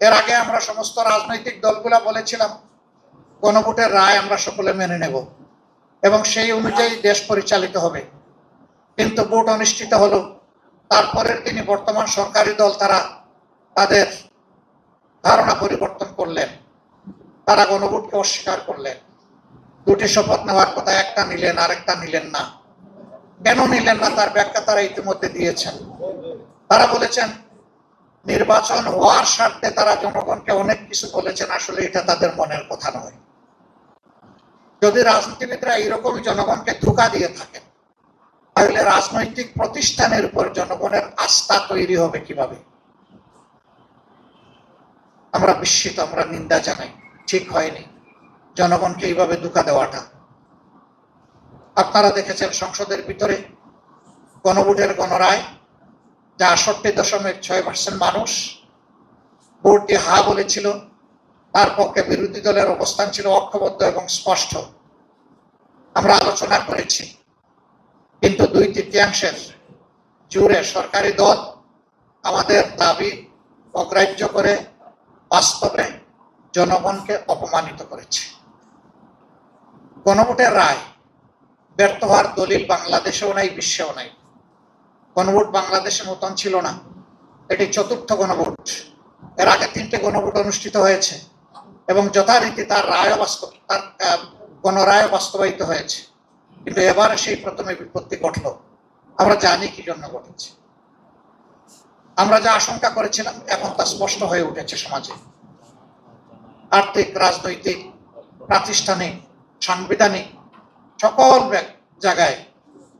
এর আগে আমরা সমস্ত রাজনৈতিক দলগুলা বলেছিলাম গণভোটের রায় আমরা সকলে মেনে নেব এবং সেই অনুযায়ী দেশ পরিচালিত হবে, কিন্তু ভোট অনুষ্ঠিত হলো। তারপরের দিনই বর্তমান সরকারি দল তারা তাদের ধারণা পরিবর্তন করলেন, তারা গণভোটকে অস্বীকার করলেন। দুটি শপথ নেওয়ার কথা, একটা নিলেন আরেকটা নিলেন না। কেন নিলেন না তার ব্যাখ্যা তারা ইতিমধ্যে দিয়েছেন। তারা বলেছেন নির্বাচন হওয়ার স্বার্থে তারা জনগণকে অনেক কিছু বলেছেন, আসলে এটা তাদের মনের কথা নয়। যদি রাজনীতিবিদরা এরকমই জনগণকে ধোঁকা দিয়ে থাকেন, তাহলে রাজনৈতিক প্রতিষ্ঠানের উপর জনগণের আস্থা তৈরি হবে কিভাবে? আমরা বিস্মিত, আমরা নিন্দা জানাই, ঠিক হয়নি জনগণকে এইভাবে ধোঁকা দেওয়াটা। আপনারা দেখেছেন সংসদের ভিতরে গণভোটের গণরায়, যা ৬৮.৬% মানুষ ভোট দিয়ে হা বলেছিল, তার পক্ষে বিরোধী দলের অবস্থান ছিল ঐক্যবদ্ধ এবং স্পষ্ট। আমরা আলোচনা করেছি, কিন্তু ২/৩ জুড়ে সরকারি দল আমাদের দাবি অগ্রাহ্য করে বাস্তবে জনগণকে অপমানিত করেছে। গণভোটের রায় ব্যর্থ হওয়ার দলিল বাংলাদেশেও নাই, বিশ্বেও নাই। গণভোট বাংলাদেশের মতন ছিল না, এটি চতুর্থ গণভোট। এর আগে ৩টে গণভোট অনুষ্ঠিত হয়েছে এবং যথারীতি তার গণরায় বাস্তবায়িত হয়েছে, কিন্তু এবারে সেই প্রথমে বিপত্তি ঘটল। আমরা জানি কি জন্য ঘটেছে। আমরা যা আশঙ্কা করেছিলাম এখন তা স্পষ্ট হয়ে উঠেছে। সমাজে আর্থিক, রাজনৈতিক, প্রাতিষ্ঠানিক, সাংবিধানিক সকল জায়গায়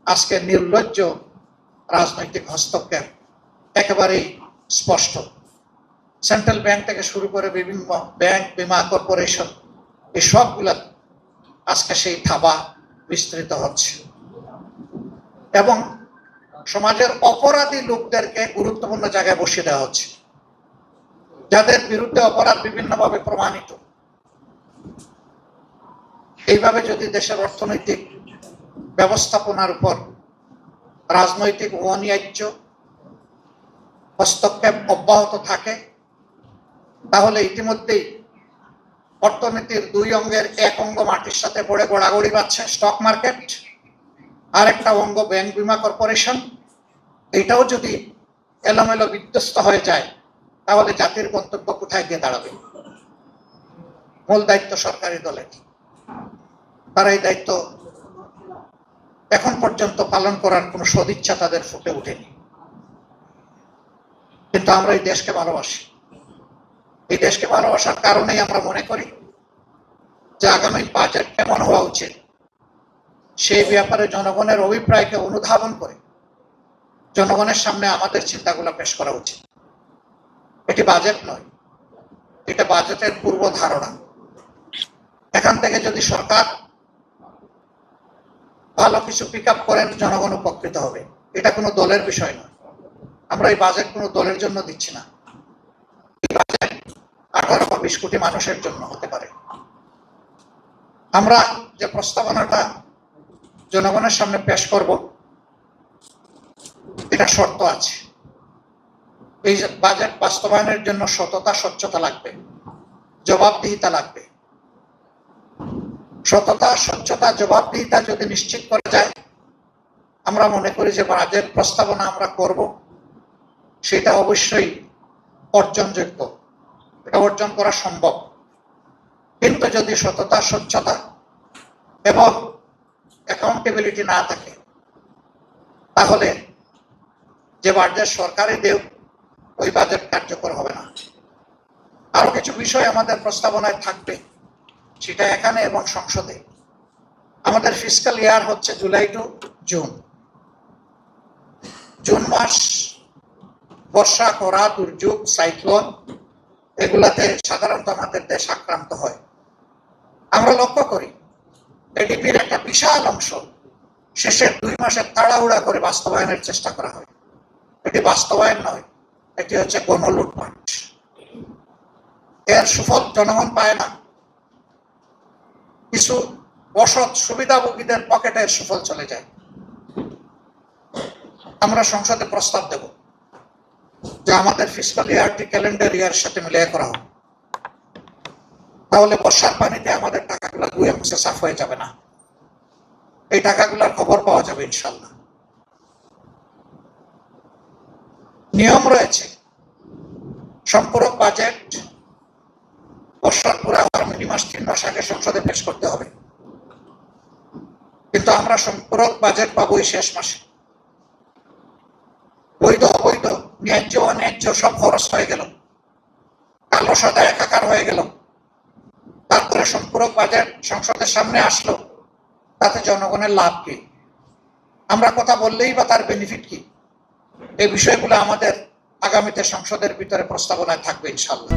আজকে নির্লজ্জ রাজনৈতিক হস্তক্ষেপ একেবারেই স্পষ্ট। সেন্ট্রাল ব্যাংক থেকে শুরু করে বিভিন্ন ব্যাংক, বীমা কর্পোরেশন, এই সবগুলা আজকে সেই থাবা বিস্তৃত হচ্ছে এবং সমাজের অপরাধী লোকদেরকে গুরুত্বপূর্ণ জায়গায় বসিয়ে দেওয়া হচ্ছে, যাদের বিরুদ্ধে অপরাধ বিভিন্নভাবে প্রমাণিত। এইভাবে যদি দেশের অর্থনৈতিক ব্যবস্থাপনার উপর রাজনৈতিক অন্যায্য হস্তক্ষেপ অব্যাহত থাকে, তাহলে ইতিমধ্যেই অর্থনীতির দুই অঙ্গের এক অঙ্গ মাটির সাথে পড়ে গড়াগড়ি পাচ্ছে, স্টক মার্কেট, আর একটা অঙ্গ ব্যাংক, বীমা কর্পোরেশন। এটাও যদি এলোমেলো বিধ্বস্ত হয়ে যায়, তাহলে জাতির গন্তব্য কোথায় গিয়ে দাঁড়াবে? মূল দায়িত্ব সরকারি দলের। তারা এই দায়িত্ব এখন পর্যন্ত পালন করার কোনো সদিচ্ছা তাদের ফুটে ওঠেনি। কিন্তু আমরা এই দেশকে ভালোবাসি। এই দেশকে ভালোবাসার কারণেই আমরা মনে করি যে আগামী বাজেট কেমন হওয়া উচিত সেই ব্যাপারে জনগণের অভিপ্রায়কে অনুধাবন করে জনগণের সামনে আমাদের চিন্তাগুলো পেশ করা উচিত। এটি বাজেট নয়, এটা বাজেটের পূর্ব ধারণা। এখান থেকে যদি সরকার ভালো কিছু পিক আপ করেন, জনগণ উপকৃত হবে। এটা কোনো দলের বিষয় নয়। আমরা এই বাজেট কোনো দলের জন্য দিচ্ছি না। এই বাজেট 18 বা 20 কোটি মানুষের জন্য হতে পারে। আমরা যে প্রস্তাবনাটা জনগণের সামনে পেশ করব, এটা শর্ত আছে। এই বাজেট বাস্তবায়নের জন্য সততা, স্বচ্ছতা লাগবে, জবাবদিহিতা লাগবে। সততা, স্বচ্ছতা, জবাবদিহিতা যদি নিশ্চিত করা যায়, আমরা মনে করি যে বাজেট প্রস্তাবনা আমরা করব সেটা অবশ্যই অর্জনযোগ্য, এটা অর্জন করা সম্ভব। কিন্তু যদি সততা, স্বচ্ছতা এবং অ্যাকাউন্টেবিলিটি না থাকে, তাহলে যে বাজেট সরকারি দেব ওই বাজেট কার্যকর হবে না। আরো কিছু বিষয় আমাদের প্রস্তাবনায় থাকবে, সেটা এখানে এবং সংসদে। আমাদের ফিসকাল ইয়ার হচ্ছে জুলাই টু জুন। জুন মাস বর্ষা, খরা, দুর্যোগ, সাইক্লোন এগুলাতে সাধারণত আমাদের দেশ আক্রান্ত হয়। আমরা লক্ষ্য করি এডিপির একটা বিশাল অংশ শেষের 2 মাসে তাড়াহুড়া করে বাস্তবায়নের চেষ্টা করা হয়। এটি বাস্তবায়ন নয়, এটি হচ্ছে গণলুটপাট। এর সুফল জনগণ পায় না, কিছু অসৎ সুবিধাভোগীদের পকেটে এর সুফল চলে যায়। আমরা সংসদে প্রস্তাব দেব যে আমাদের ফিসকাল ইয়ারটি ক্যালেন্ডার ইয়ারের সাথে মিলিয়ে করা হোক, তাহলে বর্ষার পানিতে আমাদের টাকাগুলো ধুয়ে মুছে সাফ হয়ে যাবে না, এই টাকাগুলোর খবর পাওয়া যাবে ইনশাল্লাহ। নিয়ম রয়েছে, সম্পূরক বাজেট বর্ষার পুরা হওয়ার মিনিমাম 3 মাস আগে সংসদে পেশ করতে হবে, কিন্তু আমরা সম্পূরক বাজেট পাবো এই শেষ মাসে। বৈধ অবৈধ, ন্যায্য অন্যায্য সব খরচ হয়ে গেল, কালো সাদা একাকার হয়ে গেল, তারপরে সম্পূরক বাজেট সংসদের সামনে আসলো, তাতে জনগণের লাভ কি? আমরা কথা বললেই বা তার বেনিফিট কি? এই বিষয়গুলো আমাদের আগামীতে সংসদের ভিতরে প্রস্তাবনায় থাকবে ইনশাল্লাহ।